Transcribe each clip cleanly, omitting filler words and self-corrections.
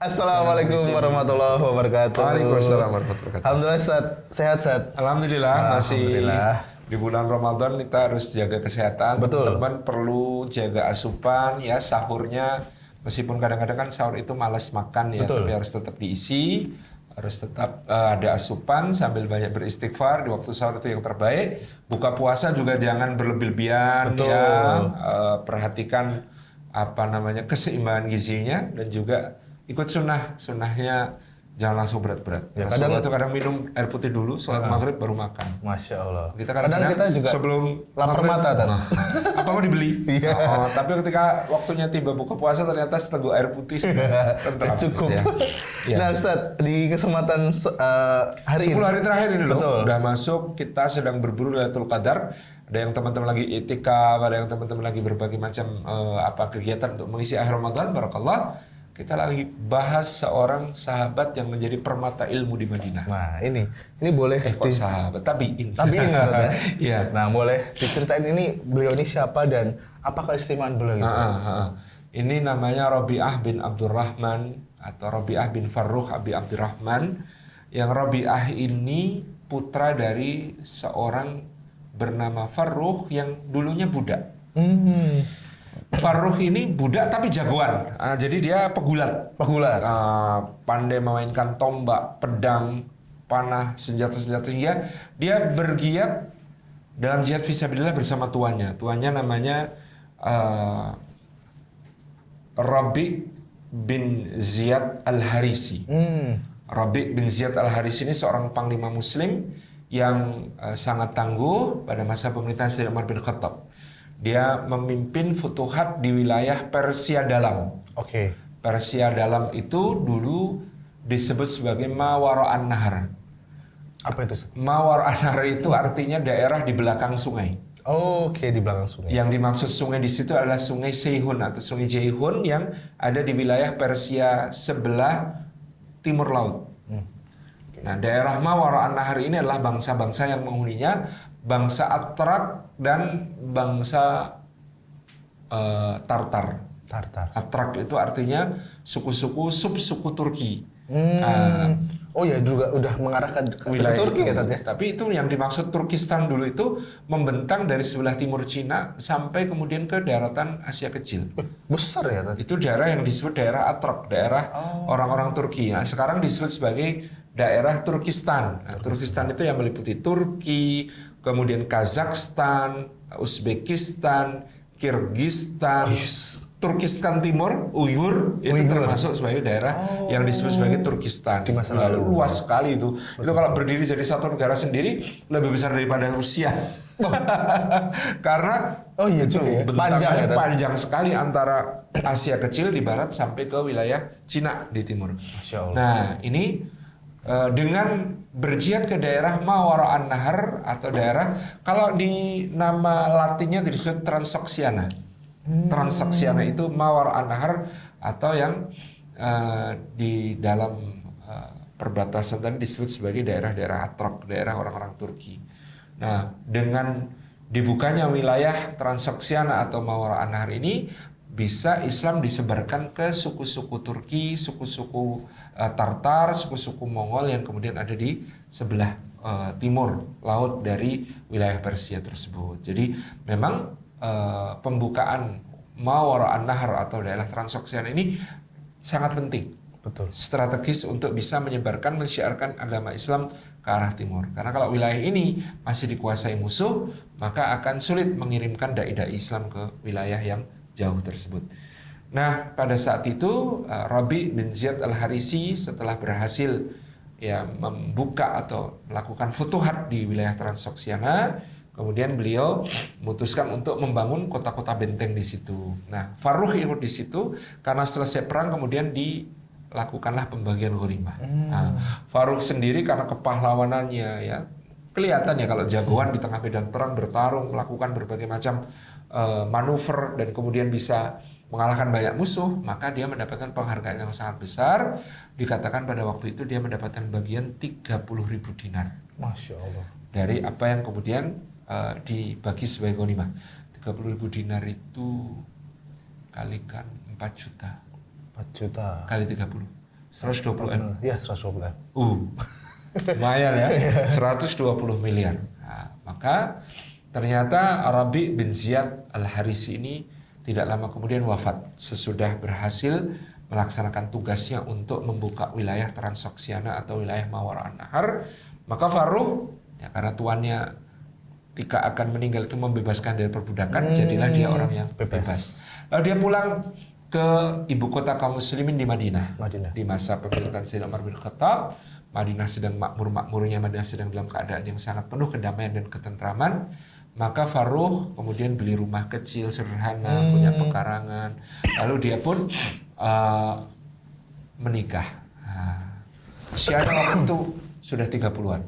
Assalamualaikum warahmatullahi wabarakatuh. Waalaikumsalam warahmatullahi wabarakatuh. Alhamdulillah Ustaz, sehat Ustaz? Alhamdulillah, masih Alhamdulillah. di bulan Ramadan kita harus jaga kesehatan. Betul. Teman-teman perlu jaga asupan ya, sahurnya. Meskipun kadang-kadang kan sahur itu malas makan ya, Betul. tapi harus tetap diisi. Harus tetap ada asupan sambil banyak beristighfar di waktu sahur, itu yang terbaik. Buka puasa juga jangan berlebihan. Betul. Ya. Perhatikan keseimbangan gizinya, dan juga ikut sunnahnya, jangan langsung berat-berat. Ya, Rasulullah itu kadang minum air putih dulu, sholat maghrib baru makan. Masya Allah. Kita Kadang kita juga sebelum lapar maghrib, mata, Tat. apa mau dibeli? Iya. Tapi ketika waktunya tiba buka puasa, ternyata seteguk air putih sudah tentram. Cukup. Ya. Ya. Nah Ustaz, di kesempatan hari 10 ini. hari terakhir ini loh, Betul. udah masuk, kita sedang berburu Lailatul Qadar. Ada yang teman-teman lagi itikaf, ada yang teman-teman lagi berbagai macam kegiatan untuk mengisi akhir Ramadan, barakallah. Kita lagi bahas seorang sahabat yang menjadi permata ilmu di Madinah. Nah ini boleh Kok sahabat? Tabiin. Tabiin Ustaz ya? Iya. Nah boleh diceritain beliau ini siapa dan apa keistimewaan beliau itu? Ini namanya Rabi'ah bin Abdurrahman atau Rabi'ah bin Farrukh Abi Abdurrahman. Yang Rabi'ah ini putra dari seorang bernama Farrukh yang dulunya budak. Farrukh ini budak tapi jagoan. Jadi dia pegulat. Pegulat. Pandai memainkan tombak, pedang, panah, senjata-senjata, hingga dia bergiat dalam jihad fisabilillah bersama tuannya. Tuannya namanya Rabi' bin Ziyad Al-Harisi. Rabi' bin Ziyad Al-Harisi ini seorang panglima muslim yang sangat tangguh pada masa pemerintahan Sayyidina Umar bin Khattab. Dia memimpin futuhat di wilayah Persia Dalam. Oke. Persia Dalam itu dulu disebut sebagai Mawara'an Nahar. Apa itu? Mawara'an Nahar itu artinya daerah di belakang sungai. Oke, di belakang sungai. Yang dimaksud sungai di situ adalah Sungai Seihun atau Sungai Jaihun yang ada di wilayah Persia sebelah timur laut. Nah, daerah Mawara'an Nahar ini adalah bangsa-bangsa yang menghuninya, bangsa Atrak dan bangsa Tartar. Atrak itu artinya suku-suku subsuku Turki. Oh ya, juga udah mengarah ke Wilayah Turki itu. ya, Tat ya? Tapi itu yang dimaksud Turkistan dulu itu membentang dari sebelah timur Cina sampai kemudian ke daratan Asia Kecil. Besar ya, Tat? Itu daerah yang disebut daerah Atrak, daerah orang-orang Turki. Nah, sekarang disebut sebagai daerah Turkistan. Nah, Turkistan itu yang meliputi Turki, kemudian Kazakhstan, Uzbekistan, Kirgistan, Turkistan Timur, Uyghur, itu termasuk sebagai daerah yang disebut sebagai Turkistan. Di masa lalu. Luas sekali itu. Itu kalau berdiri jadi satu negara sendiri lebih besar daripada Rusia. Karena itu ya? bentangannya Panjang ya, panjang sekali antara Asia Kecil di barat sampai ke wilayah Cina di timur. Masya Allah. Nah, ini dengan berjihad ke daerah Mawara'an Nahar atau daerah, kalau di nama latinnya disebut Transoxiana. Transoxiana itu Mawara'an Nahar, atau yang di dalam perbatasan tadi disebut sebagai daerah-daerah Atrak, daerah orang-orang Turki. Nah, dengan dibukanya wilayah Transoxiana atau Mawara'an Nahar ini, bisa Islam disebarkan ke suku-suku Turki, suku-suku Tartar, suku-suku Mongol yang kemudian ada di sebelah timur laut dari wilayah Persia tersebut. Jadi memang pembukaan Mawara'an Nahar atau daerah Transoxiana ini sangat penting. Betul. Strategis untuk bisa menyebarkan, mensyiarkan agama Islam ke arah timur. Karena kalau wilayah ini masih dikuasai musuh, maka akan sulit mengirimkan dai-dai Islam ke wilayah yang jauh tersebut. Nah, pada saat itu Rabi' bin Ziyad Al-Harisi setelah berhasil membuka atau melakukan futuhat di wilayah Transoxiana, kemudian beliau memutuskan untuk membangun kota-kota benteng di situ. Nah, Farrukh ikut di situ karena selesai perang kemudian dilakukanlah pembagian ghanimah. Nah, Farrukh sendiri karena kepahlawanannya ya kelihatan ya kalau jagoan di tengah medan perang, bertarung, melakukan berbagai macam manuver dan kemudian bisa mengalahkan banyak musuh, maka dia mendapatkan penghargaan yang sangat besar. Dikatakan pada waktu itu dia mendapatkan bagian 30.000 dinar. Masya Allah. Dari apa yang kemudian dibagi sebagai ghanimah. 30.000 dinar itu kalikan 4 juta. 4 juta. Kali 30. 120 M. Iya, 120 M. Lumayan ya, 120 miliar. Nah, maka ternyata Rabi bin Ziyad Al-Harisi ini tidak lama kemudian wafat sesudah berhasil melaksanakan tugasnya untuk membuka wilayah Transoksiana atau wilayah Mawara an-Nahar. Maka Farruh, ya karena tuannya ketika akan meninggal itu membebaskan dari perbudakan, jadilah dia orang yang bebas. Lalu dia pulang ke ibu kota kaum muslimin di Madinah. Di masa pemerintahan Sayyidina Umar bin Khattab. Madinah sedang makmur-makmurnya, Madinah sedang dalam keadaan yang sangat penuh kedamaian dan ketentraman. Maka Farruh kemudian beli rumah kecil sederhana, punya pekarangan. Lalu dia pun menikah. Usianya waktu itu sudah 30-an.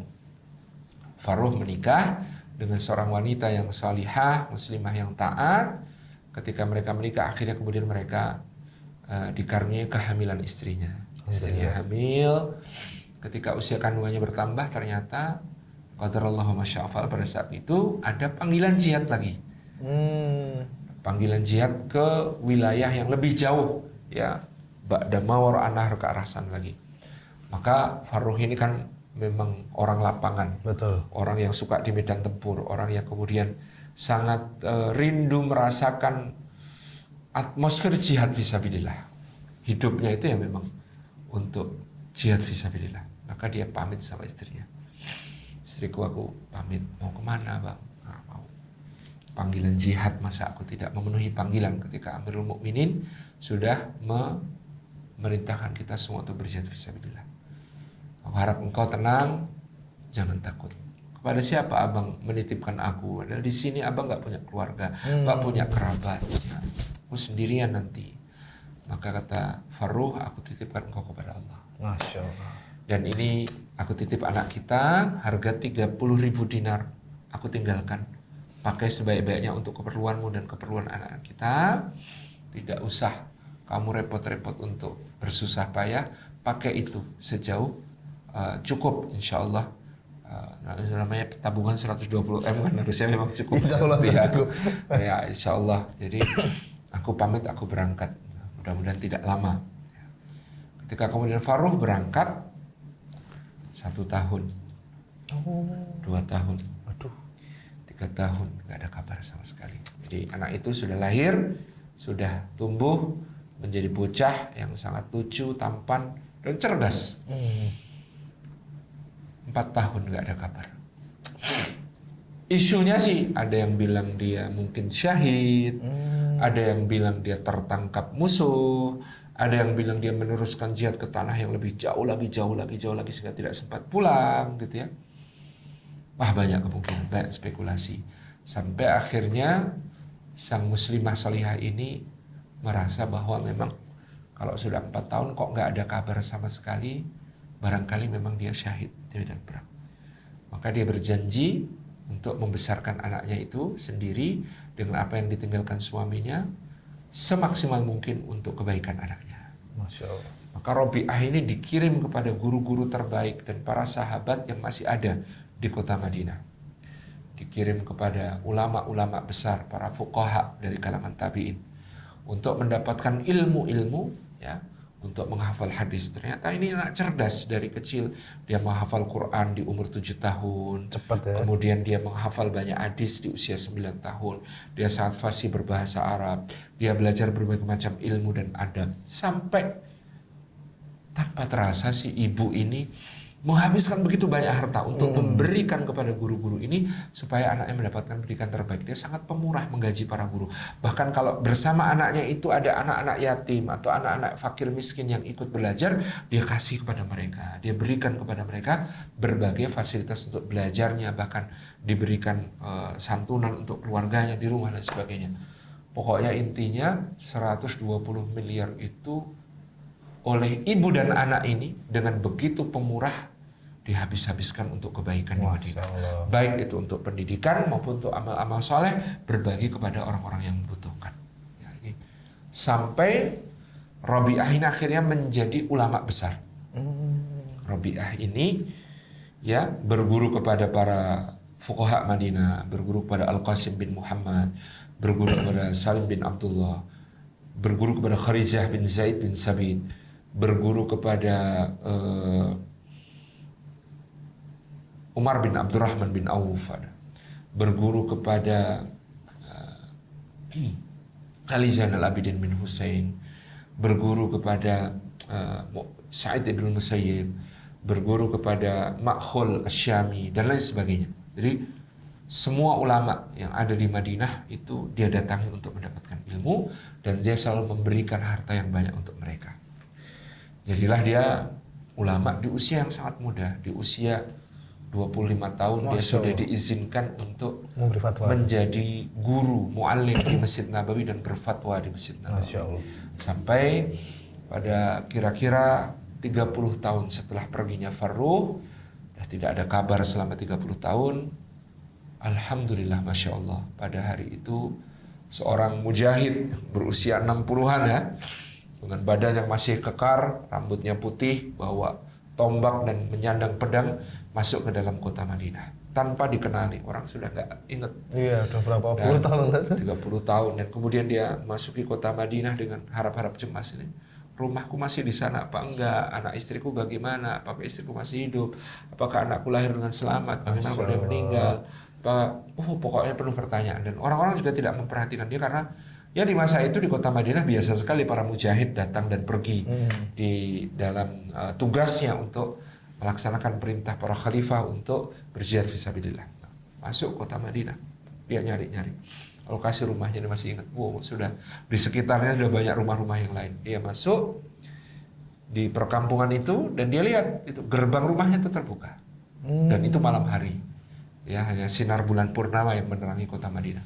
Farruh menikah dengan seorang wanita yang salihah, muslimah yang taat. Ketika mereka menikah, akhirnya kemudian mereka dikaruniai kehamilan istrinya. Istrinya hamil. Ketika usia kandungannya bertambah, ternyata qadarallahu masya'afal, pada saat itu ada panggilan jihad lagi. Panggilan jihad ke wilayah yang lebih jauh, ya, Ba'da Mawar an-Nahar, ke arah sana lagi. Maka Farruh ini kan memang orang lapangan. Betul. Orang yang suka di medan tempur, orang yang kemudian sangat rindu merasakan atmosfer jihad fisabilillah. Hidupnya itu ya memang untuk jihad fisabilillah. Maka dia pamit sama istrinya. Istriku, aku pamit. Mau kemana, Bang? Nah, mau panggilan jihad, masa aku tidak memenuhi panggilan ketika Amirul Mukminin sudah memerintahkan kita semua untuk berjihad fisabilillah. Aku harap engkau tenang, jangan takut. Kepada siapa abang menitipkan aku? Dan di sini abang nggak punya keluarga, nggak punya kerabat, ya. Aku sendirian nanti. Maka kata Farruh, aku titipkan engkau kepada Allah. Masya Allah. Dan ini aku titip anak kita, harga 30.000 dinar. Aku tinggalkan, pakai sebaik-baiknya untuk keperluanmu dan keperluan anak kita. Tidak usah kamu repot-repot untuk bersusah payah, pakai itu sejauh cukup, insya Allah. Namanya tabungan 120 M kan harusnya memang cukup. Insya Allah ya. cukup. Ya, insya Allah. Jadi aku pamit, aku berangkat. Mudah-mudahan tidak lama. Ketika kemudian Farruh berangkat, 1 tahun, 2 tahun, 3 tahun, nggak ada kabar sama sekali. Jadi anak itu sudah lahir, sudah tumbuh menjadi bocah yang sangat lucu, tampan, dan cerdas. 4 tahun nggak ada kabar. Isunya sih ada yang bilang dia mungkin syahid, ada yang bilang dia tertangkap musuh, ada yang bilang dia meneruskan jihad ke tanah yang lebih jauh lagi sehingga tidak sempat pulang, gitu ya. Wah, banyak kemungkinan, banyak spekulasi. Sampai akhirnya sang muslimah salihah ini merasa bahwa memang kalau sudah 4 tahun kok nggak ada kabar sama sekali, barangkali memang dia syahid di medan perang. Maka dia berjanji untuk membesarkan anaknya itu sendiri dengan apa yang ditinggalkan suaminya, semaksimal mungkin untuk kebaikan anaknya. Masya Allah. Maka Rabi'ah ini dikirim kepada guru-guru terbaik dan para sahabat yang masih ada di kota Madinah. Dikirim kepada ulama-ulama besar, para fuqaha dari kalangan tabi'in, untuk mendapatkan ilmu-ilmu, ya, untuk menghafal hadis. Ternyata ini anak cerdas dari kecil. Dia menghafal Quran di umur 7 tahun. Cepat ya. Kemudian dia menghafal banyak hadis di usia 9 tahun. Dia sangat fasih berbahasa Arab. Dia belajar berbagai macam ilmu dan adab. Sampai tanpa terasa si ibu ini menghabiskan begitu banyak harta untuk memberikan kepada guru-guru ini supaya anaknya mendapatkan pendidikan terbaik. Dia sangat pemurah menggaji para guru. Bahkan kalau bersama anaknya itu ada anak-anak yatim atau anak-anak fakir miskin yang ikut belajar, dia kasih kepada mereka. Dia berikan kepada mereka berbagai fasilitas untuk belajarnya, bahkan diberikan santunan untuk keluarganya di rumah dan sebagainya. Pokoknya intinya 120 miliar itu oleh ibu dan anak ini dengan begitu pemurah dihabis-habiskan untuk kebaikan di Madinah. Baik itu untuk pendidikan maupun untuk amal-amal soleh, berbagi kepada orang-orang yang membutuhkan. Ya, ini. Sampai Rabi'ah ini akhirnya menjadi ulama besar. Rabi'ah ini ya berguru kepada para fuqaha Madinah, berguru kepada Al-Qasim bin Muhammad, berguru kepada Salim bin Abdullah, berguru kepada Kharijah bin Zaid bin Sabit, berguru kepada Umar bin Abdurrahman bin Auf, berguru kepada Ali Zainal Abidin bin Husain, berguru kepada Sa'id ibn Musayyib, berguru kepada Makhul Asyami dan lain sebagainya. Jadi semua ulama yang ada di Madinah itu dia datangi untuk mendapatkan ilmu, dan dia selalu memberikan harta yang banyak untuk mereka. Jadilah dia ulama di usia yang sangat muda, di usia 25 tahun dia sudah diizinkan untuk menjadi guru muallim di Masjid Nabawi dan berfatwa di Masjid Nabawi. Sampai pada kira-kira 30 tahun setelah perginya Farruh, sudah tidak ada kabar selama 30 tahun. Alhamdulillah, Masya Allah, pada hari itu seorang mujahid berusia 60-an ya, dengan badan yang masih kekar, rambutnya putih, bawa tombak dan menyandang pedang, masuk ke dalam kota Madinah tanpa dikenali. Orang sudah nggak ingat. Iya, udah berapa puluh tahun. 30 tahun. Dan kemudian dia masuki kota Madinah dengan harap-harap cemas ini. Rumahku masih di sana apa enggak? Anak istriku bagaimana? Apakah istriku masih hidup? Apakah anakku lahir dengan selamat? Bagaimana kalau dia meninggal? Pokoknya penuh pertanyaan. Dan orang-orang juga tidak memperhatikan dia karena ya di masa itu di kota Madinah biasa sekali para mujahid datang dan pergi di dalam tugasnya untuk melaksanakan perintah para khalifah untuk berjihad fisabilillah. Masuk kota Madinah, dia nyari-nyari. Lokasi rumahnya dia masih ingat. Sudah di sekitarnya sudah banyak rumah-rumah yang lain. Dia masuk di perkampungan itu dan dia lihat itu gerbang rumahnya itu terbuka. Dan itu malam hari. Ya, hanya sinar bulan purnama yang menerangi kota Madinah.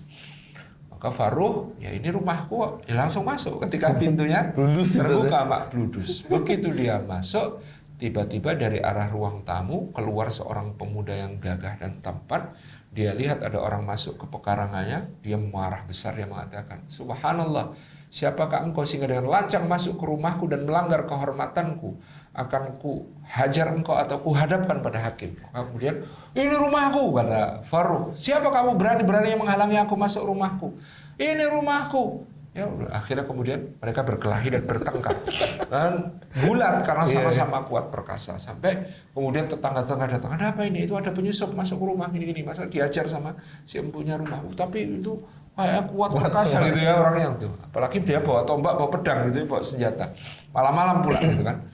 Maka Farruh, ya ini rumahku, dia langsung masuk ketika pintunya terbuka, Mak, bludus. Begitu dia masuk, tiba-tiba dari arah ruang tamu keluar seorang pemuda yang gagah dan tampan. Dia lihat ada orang masuk ke pekarangannya, dia marah besar, dia mengatakan, Subhanallah, siapakah engkau sehingga dengan lancang masuk ke rumahku dan melanggar kehormatanku? Akan ku hajar engkau atau ku hadapkan pada hakim. Kemudian, ini rumahku, kata Farruh. Siapa kamu berani-berani yang menghalangi aku masuk rumahku? Ini rumahku. Ya, akhirnya kemudian mereka berkelahi dan bertengkar dan bulat karena sama-sama kuat perkasa. Sampai kemudian tetangga-tetangga datang, ada apa ini? Itu ada penyusup masuk ke rumah gini-gini. Masa diajar sama si empunya rumah. Tapi itu kayak kuat perkasa gitu ya orangnya tuh. Apalagi dia bawa tombak, bawa pedang gitu, bawa senjata. Malam-malam pula gitu kan.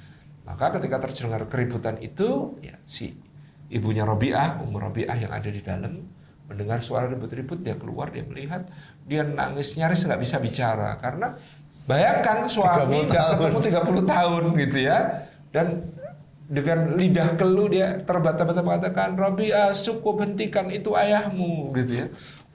Maka ketika terdengar keributan itu, ya si ibunya Rabi'ah, Ummu Rabi'ah yang ada di dalam, mendengar suara ribut-ribut, dia keluar, dia melihat, dia nangis nyaris nggak bisa bicara karena bayangkan suami nggak ketemu 30 tahun gitu ya, dan dengan lidah keluh dia terbata-bata mengatakan, Rabi'ah, cukup, hentikan, itu ayahmu gitu ya.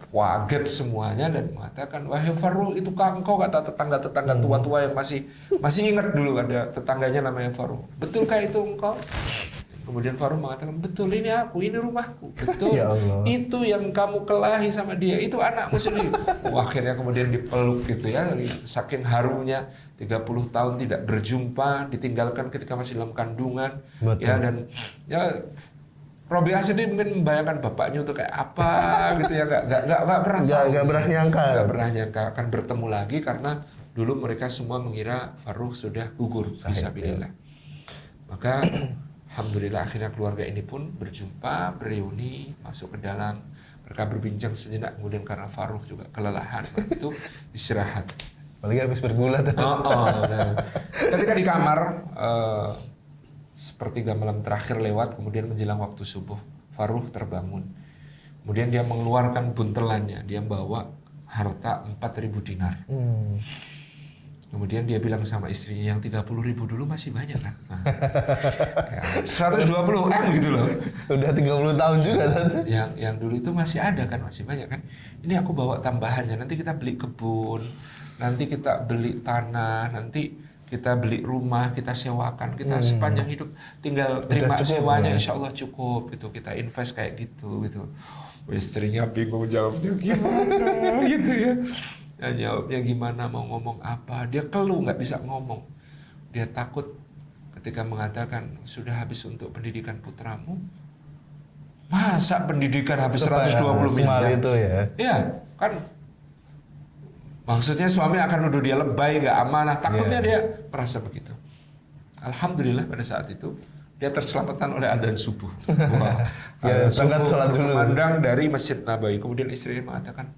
Waget semuanya dan mengatakan, wahai Farruh, itu engkau, kata tetangga-tetangga tua-tua yang masih ingat dulu ada tetangganya namanya Farruh. Betulkah itu engkau? Kemudian Farruh mengatakan, betul, ini aku, ini rumahku. Betul, ya Allah. Itu yang kamu kelahi sama dia, itu anakmu sendiri. Akhirnya kemudian dipeluk gitu ya, saking harunya 30 tahun tidak berjumpa, ditinggalkan ketika masih dalam kandungan. Betul. Ya, dan ya Rabi'ah sendiri mungkin membayangkan bapaknya itu kayak apa gitu ya, nggak pernah nyangka akan bertemu lagi karena dulu mereka semua mengira Farruh sudah gugur fisabilillah. Maka alhamdulillah akhirnya keluarga ini pun berjumpa, bereuni, masuk ke dalam, mereka berbincang sejenak, kemudian karena Farruh juga kelelahan itu istirahat. Apalagi habis bergulat. Ketika di kamar, sepertiga malam terakhir lewat, kemudian menjelang waktu subuh, Farruh terbangun. Kemudian dia mengeluarkan buntelannya, dia bawa harta 4.000 dinar. Kemudian dia bilang sama istrinya, yang 30.000 dulu masih banyak kan? Nah, 120 M gitu loh. Udah 30 tahun juga. Yang dulu itu masih ada kan, masih banyak kan. Ini aku bawa tambahannya, nanti kita beli kebun, nanti kita beli tanah, nanti kita beli rumah, kita sewakan, kita sepanjang hidup tinggal terima sewanya, insya Allah cukup gitu, kita invest kayak gitu. Istrinya bingung jawabnya gimana gitu ya. Ya jawabnya gimana, mau ngomong apa, dia keluh nggak bisa ngomong. Dia takut ketika mengatakan sudah habis untuk pendidikan putramu. Masa pendidikan habis 120 miliar itu ya? Iya kan. Maksudnya suami akan nuduh dia lebay, nggak amanah. Takutnya dia merasa begitu. Alhamdulillah pada saat itu dia terselamatkan oleh adzan subuh. Wah, Ya, adzan berangkat subuh sholat dulu. berkumandang dari Masjid Nabawi. Kemudian istrinya mengatakan,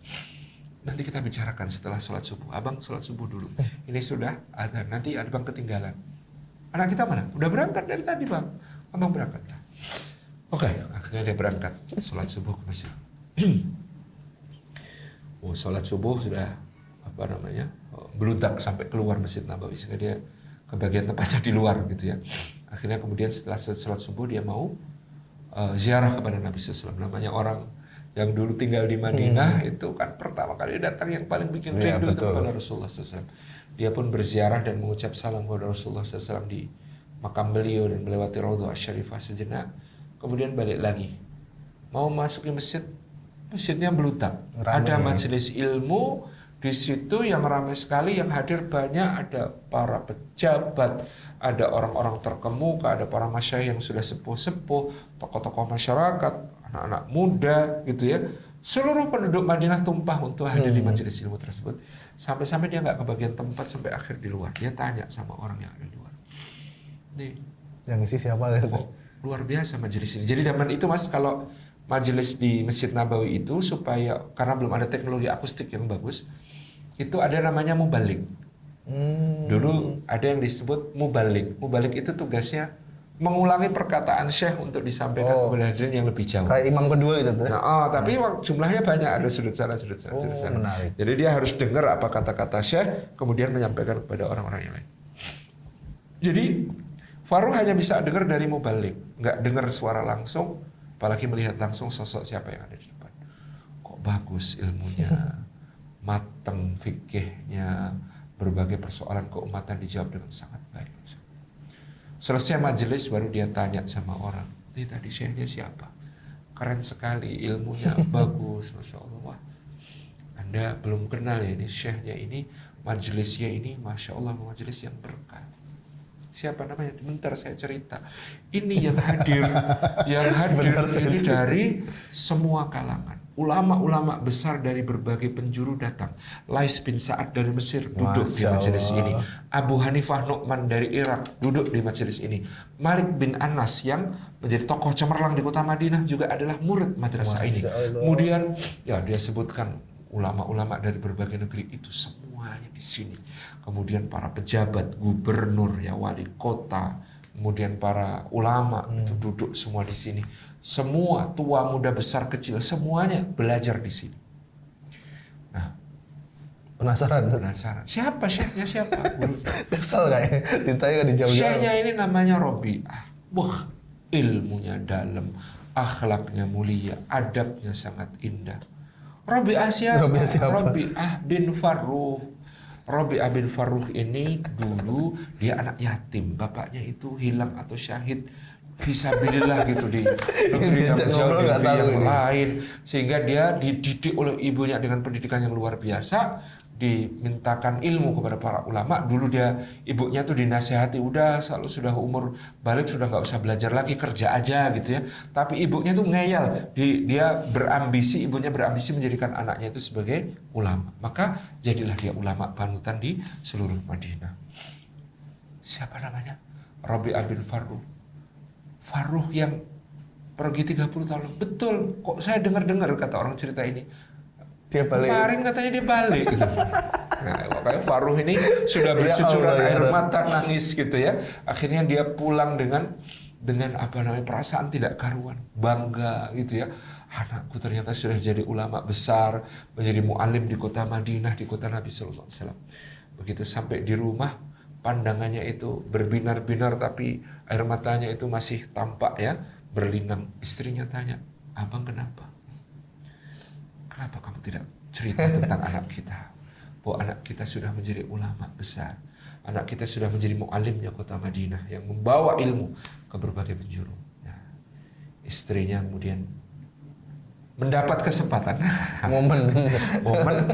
nanti kita bicarakan setelah sholat subuh. Abang sholat subuh dulu. Ini sudah adzan. Nanti abang ketinggalan. Anak kita mana? Udah berangkat dari tadi bang. Abang berangkat. Oke, akhirnya dia berangkat sholat subuh ke masjid. Oh, sholat subuh sudah beludak sampai keluar Masjid Nabawi, sehingga dia ke bagian tempatnya di luar gitu ya. Akhirnya kemudian setelah sholat subuh dia mau ziarah kepada Nabi SAW. Namanya orang yang dulu tinggal di Madinah itu kan pertama kali datang yang paling bikin rindu itu kepada Rasulullah SAW. Dia pun berziarah dan mengucap salam kepada Rasulullah SAW di makam beliau dan melewati Raudhah Asy-Syarifah sejenak. Kemudian balik lagi. Mau masuk ke masjid, masjidnya beludak. Ada majelis ilmu di situ yang ramai sekali, yang hadir banyak, ada para pejabat, ada orang-orang terkemuka, ada para masyayikh yang sudah sepuh-sepuh, tokoh-tokoh masyarakat, anak-anak muda gitu ya. Seluruh penduduk Madinah tumpah untuk hadir di majelis ilmu tersebut. Sampai-sampai dia nggak kebagian tempat sampai akhir di luar. Dia tanya sama orang yang ada di luar. Nih, yang isi siapa gitu? Luar biasa majelis ini. Jadi zaman itu Mas, kalau majelis di Masjid Nabawi itu supaya, karena belum ada teknologi akustik yang bagus, itu ada namanya mubalik. Dulu ada yang disebut mubalik. Mubalik itu tugasnya mengulangi perkataan syekh untuk disampaikan kepada hadirin yang lebih jauh. Kayak imam kedua itu tuh. Nah, tapi jumlahnya banyak, ada sudut sana, sudut sana, sudut sana. Menarik. Jadi dia harus dengar apa kata-kata syekh, kemudian menyampaikan kepada orang-orang yang lain. Jadi Faruh hanya bisa dengar dari mubalik, nggak dengar suara langsung, apalagi melihat langsung sosok siapa yang ada di depan. Kok bagus ilmunya, mateng fikihnya, berbagai persoalan keumatan dijawab dengan sangat baik. Selesai majelis baru dia tanya sama orang, ini tadi syekhnya siapa? Keren sekali, ilmunya bagus, Masya Allah. Wah, Anda belum kenal ya ini syekhnya ini, majelisnya ini, Masya Allah, majelis yang berkah. Siapa namanya? Bentar saya cerita. Ini yang hadir, ini dari semua kalangan. Ulama-ulama besar dari berbagai penjuru datang. Lais bin Sa'ad dari Mesir duduk di majelis ini. Abu Hanifah Nu'man dari Irak duduk di majelis ini. Malik bin Anas yang menjadi tokoh cemerlang di kota Madinah juga adalah murid madrasah ini. Kemudian ya dia sebutkan ulama-ulama dari berbagai negeri itu semuanya di sini. Kemudian para pejabat, gubernur, ya wali kota, kemudian para ulama itu duduk semua di sini. Semua tua, muda, besar, kecil, semuanya belajar di sini. Nah, penasaran. Siapa syekhnya siapa? Kesel kayaknya ditanya nggak dijawab. Syekhnya ini namanya Robi'ah. Wah, ilmunya dalam, akhlaknya mulia, adabnya sangat indah. Robi'ah siapa? Robi'ah bin Farruh. Robi'ah bin Farruh ini dulu dia anak yatim. Bapaknya itu hilang atau syahid fisabilillah gitu di negeri yang jauh, di negeri yang lain. Sehingga dia dididik oleh ibunya dengan pendidikan yang luar biasa. Dimintakan ilmu kepada para ulama. Dulu ibunya tuh dinasehati, udah selalu sudah umur balik, sudah nggak usah belajar lagi, kerja aja gitu ya. Tapi ibunya tuh ngeyel, dia ibunya berambisi menjadikan anaknya itu sebagai ulama. Maka jadilah dia ulama panutan di seluruh Madinah. Siapa namanya? Robi'ah bin Farruh. Farruh yang pergi 30 tahun. Betul, kok saya dengar-dengar kata orang cerita ini. Dia balik. Kemarin katanya dia balik gitu. Nah, makanya Farruh ini sudah bercucuran air mata, nangis gitu ya. Akhirnya dia pulang dengan perasaan tidak karuan, bangga gitu ya. Anakku ternyata sudah jadi ulama besar, menjadi mu'alim di kota Madinah, di kota Nabi sallallahu alaihi wasallam. Begitu sampai di rumah, pandangannya itu berbinar-binar tapi air matanya itu masih tampak ya, berlinang. Istrinya tanya, "Abang kenapa? Kenapa kamu tidak cerita tentang anak kita? Bahwa anak kita sudah menjadi ulama besar. Anak kita sudah menjadi mu'alimnya kota Madinah yang membawa ilmu ke berbagai penjuru." Nah, istrinya kemudian mendapat kesempatan. Momen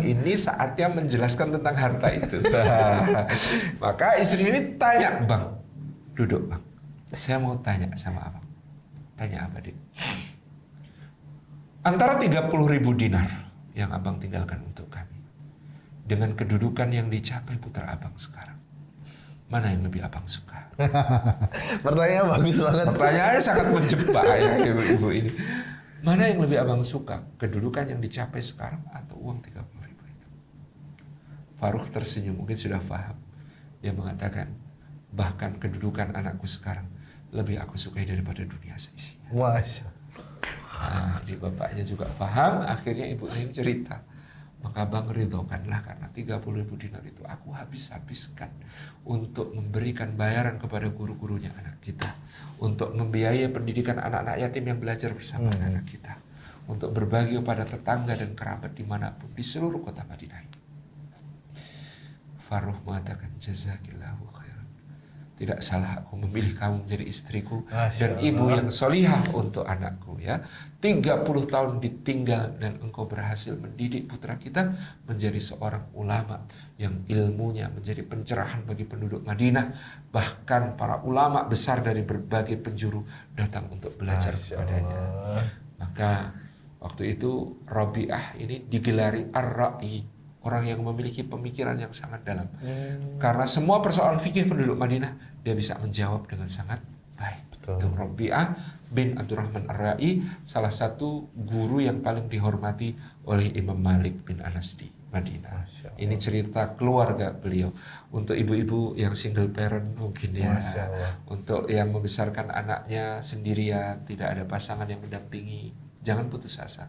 ini saatnya menjelaskan tentang harta itu. Maka istri ini tanya, "Bang, duduk bang. Saya mau tanya sama abang." Tanya apa, Dik? Antara 30.000 dinar yang abang tinggalkan untuk kami, dengan kedudukan yang dicapai putra abang sekarang, mana yang lebih abang suka? Pertanyaan bagus banget. Pertanyaannya sangat menjebak ya ibu-ibu ini. Mana yang lebih abang suka? Kedudukan yang dicapai sekarang atau uang 30.000 itu? Faruk tersenyum, mungkin sudah paham. Dia mengatakan, bahkan kedudukan anakku sekarang lebih aku sukai daripada dunia seisinya. Masya. Nah, di bapaknya juga paham, akhirnya ibu ini cerita. Maka bang ridhokanlah karena 30.000 dinar itu aku habiskan untuk memberikan bayaran kepada guru-gurunya anak kita, untuk membiayai pendidikan anak-anak yatim yang belajar bersama anak kita, untuk berbagi kepada tetangga dan kerabat dimanapun di seluruh kota Madinah ini. Faruk mengatakan jazakillahu khairan. Tidak salah aku memilih kamu menjadi istriku dan ibu yang solihah untuk anakku ya. 30 tahun ditinggal dan engkau berhasil mendidik putra kita menjadi seorang ulama yang ilmunya menjadi pencerahan bagi penduduk Madinah. Bahkan para ulama besar dari berbagai penjuru datang untuk belajar kepadanya. Maka waktu itu Rabi'ah ini digelari Ar-Ra'i, orang yang memiliki pemikiran yang sangat dalam. Karena semua persoalan fikih penduduk Madinah dia bisa menjawab dengan sangat baik. Itu Rabi'ah bin Abdurrahman Ar-Ra'i, salah satu guru yang paling dihormati oleh Imam Malik bin Anas di Madinah. Ini cerita keluarga beliau. Untuk ibu-ibu yang single parent mungkin ya, untuk yang membesarkan anaknya sendirian, tidak ada pasangan yang mendampingi, jangan putus asa.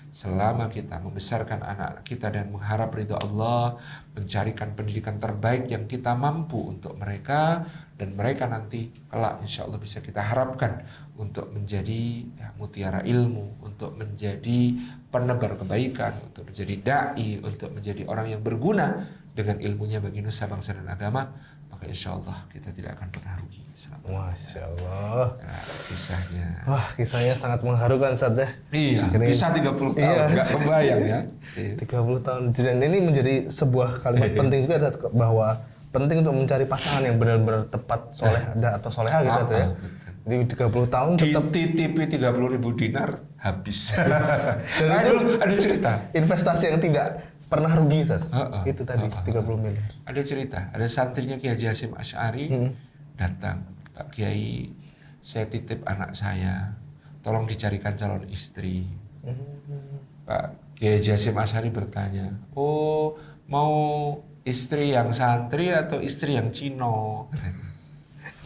Selama kita membesarkan anak kita dan mengharap ridho Allah, mencarikan pendidikan terbaik yang kita mampu untuk mereka, dan mereka nanti kelak insya Allah bisa kita harapkan untuk menjadi mutiara ilmu, untuk menjadi penebar kebaikan, untuk menjadi da'i, untuk menjadi orang yang berguna dengan ilmunya bagi nusa bangsa dan agama, maka insya Allah kita tidak akan pernah rugi. Masya Allah. Nah, kisahnya. Wah, kisahnya sangat mengharukan Ustaz ya. Iya, kisah 30 tahun, nggak kebayang ya. 30 tahun. Dan ini menjadi sebuah kalimat penting juga Ustaz, bahwa penting untuk mencari pasangan yang benar-benar tepat soleh atau soleha gitu ya. Di 30 tahun tetap dititipi 30.000 dinar habis. Dan dulu ada cerita. Investasi yang tidak pernah rugi Ustaz. Itu tadi 30 miliar. Ada cerita, ada santrinya Kiai Haji Hasyim Asy'ari datang, Pak Kiai, saya titip anak saya, tolong dicarikan calon istri. Pak Kiai Haji Hasyim Asy'ari bertanya, oh mau istri yang santri atau istri yang Cino?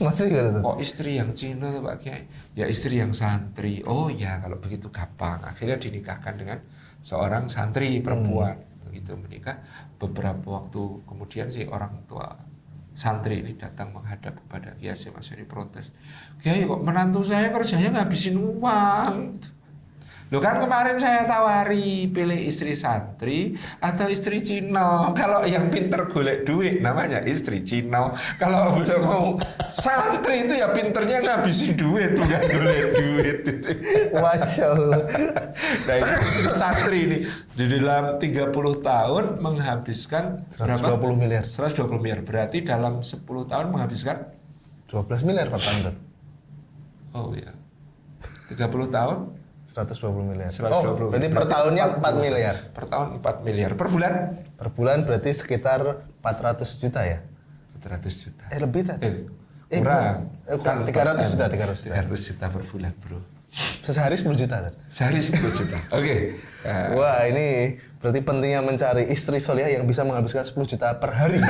Masih gak ada? Oh istri yang Cina Pak Kiai, ya istri yang santri. Oh ya kalau begitu gampang. Akhirnya dinikahkan dengan seorang santri perempuan. Begitu menikah, beberapa waktu kemudian si orang tua santri ini datang menghadap kepada Kiai Hasyim Asy'ari protes. Kiai kok menantu saya kerjanya ngabisin uang. Loh kan kemarin saya tawari pilih istri santri atau istri Cino. Kalau yang pinter golek duit namanya istri Cino. Kalau udah mau santri itu ya pinternya ngabisin duit bukan golek duit. Masya Allah. Nah ini santri ini di dalam 30 tahun menghabiskan 120 miliar. 120 miliar. Berarti dalam 10 tahun menghabiskan 12 miliar per tahun. Oh ya. 30 tahun 120 miliar. 120 berarti per tahunnya 4 miliar. Per tahun 4 miliar. Per bulan? Per bulan berarti sekitar 400 juta ya? 400 juta. Lebih tak? Kurang. Kan 300 juta, 300 juta. 300 juta per bulan, bro. Sehari 10 juta. Sehari 10 juta. Oke. Wah, ini berarti pentingnya mencari istri solihah yang bisa menghabiskan 10 juta per hari. 10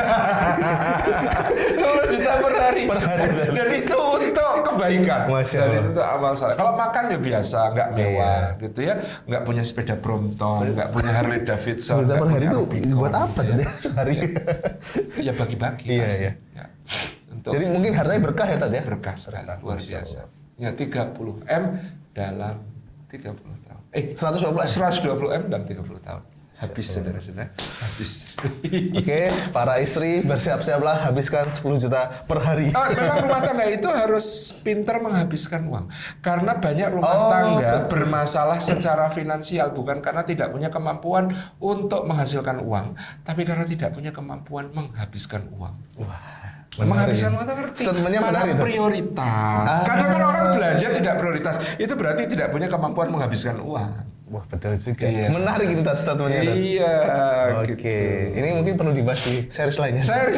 juta per hari. Per hari. Dan itu untuk kebaikan. Masya Dan Allah. itu untuk amal soleh. Kalau makan ya biasa, nggak mewah gitu ya. Nggak punya sepeda Brompton, nggak punya Harley 10 Davidson. juta per hari itu Rubicon, buat apa ya. tadi sehari? Ya bagi-bagi Iya, pasti. iya. Ya. Untuk Jadi mungkin hartanya berkah ya Tad ya? berkah sekali, luar Masya biasa. Allah. Ya 30 M dalam 30 tahun. 120 M. 120 M dalam 30 tahun. Habis saudara-saudara, habis. Oke, para istri bersiap-siaplah habiskan 10 juta per hari. Memang rumah tangga itu harus pintar menghabiskan uang. Karena banyak rumah tangga bermasalah secara finansial. Bukan karena tidak punya kemampuan untuk menghasilkan uang. Tapi karena tidak punya kemampuan menghabiskan uang. Menghabiskan uang itu ngerti. Statementnya benar Mana itu. prioritas. Kadang kan orang belanja tidak prioritas. Itu berarti tidak punya kemampuan menghabiskan uang. Wah betul juga. Iya. Menarik ini statementnya. Tat. Iya, Oke, gitu. ini mungkin perlu dibahas di series lainnya. Saya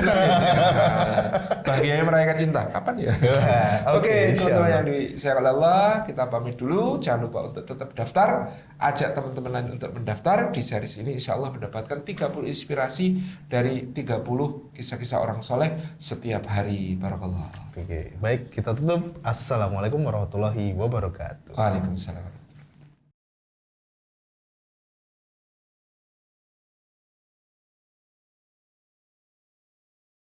bahagia merayakan cinta. Kapan ya? Wah, Oke, insya teman-teman Allah. yang disayang oleh Allah, kita pamit dulu. Jangan lupa untuk tetap daftar. Ajak teman-teman lain untuk mendaftar. Di series ini insya Allah mendapatkan 30 inspirasi dari 30 kisah-kisah orang soleh setiap hari. Barakallah. Oke, baik kita tutup. Assalamualaikum warahmatullahi wabarakatuh. Waalaikumsalam.